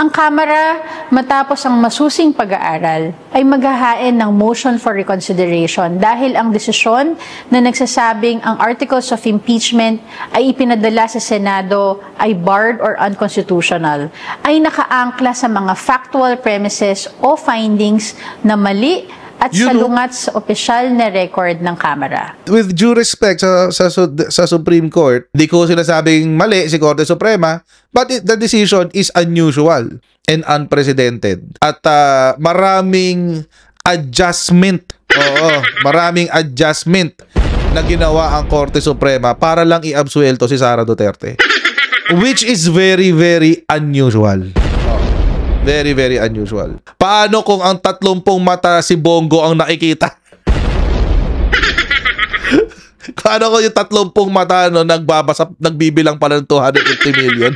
Ang Kamara, matapos ang masusing pag-aaral, ay maghahain ng motion for reconsideration dahil ang desisyon na nagsasabing ang articles of impeachment ay ipinadala sa Senado ay barred or unconstitutional, ay nakaangkla sa mga factual premises o findings na mali at salungat sa opisyal na record ng Kamara. With due respect sa Supreme Court, di ko sinasabing mali si Korte Suprema, but the decision is unusual and unprecedented. At maraming adjustment, maraming adjustment na ginawa ang Korte Suprema para lang i-absuelto si Sara Duterte. Which is very, very unusual. Very, very unusual. Paano kung ang 30 mata si Bongo ang nakikita? Paano kung yung 30 mata nagbibilang pala ng 250 million?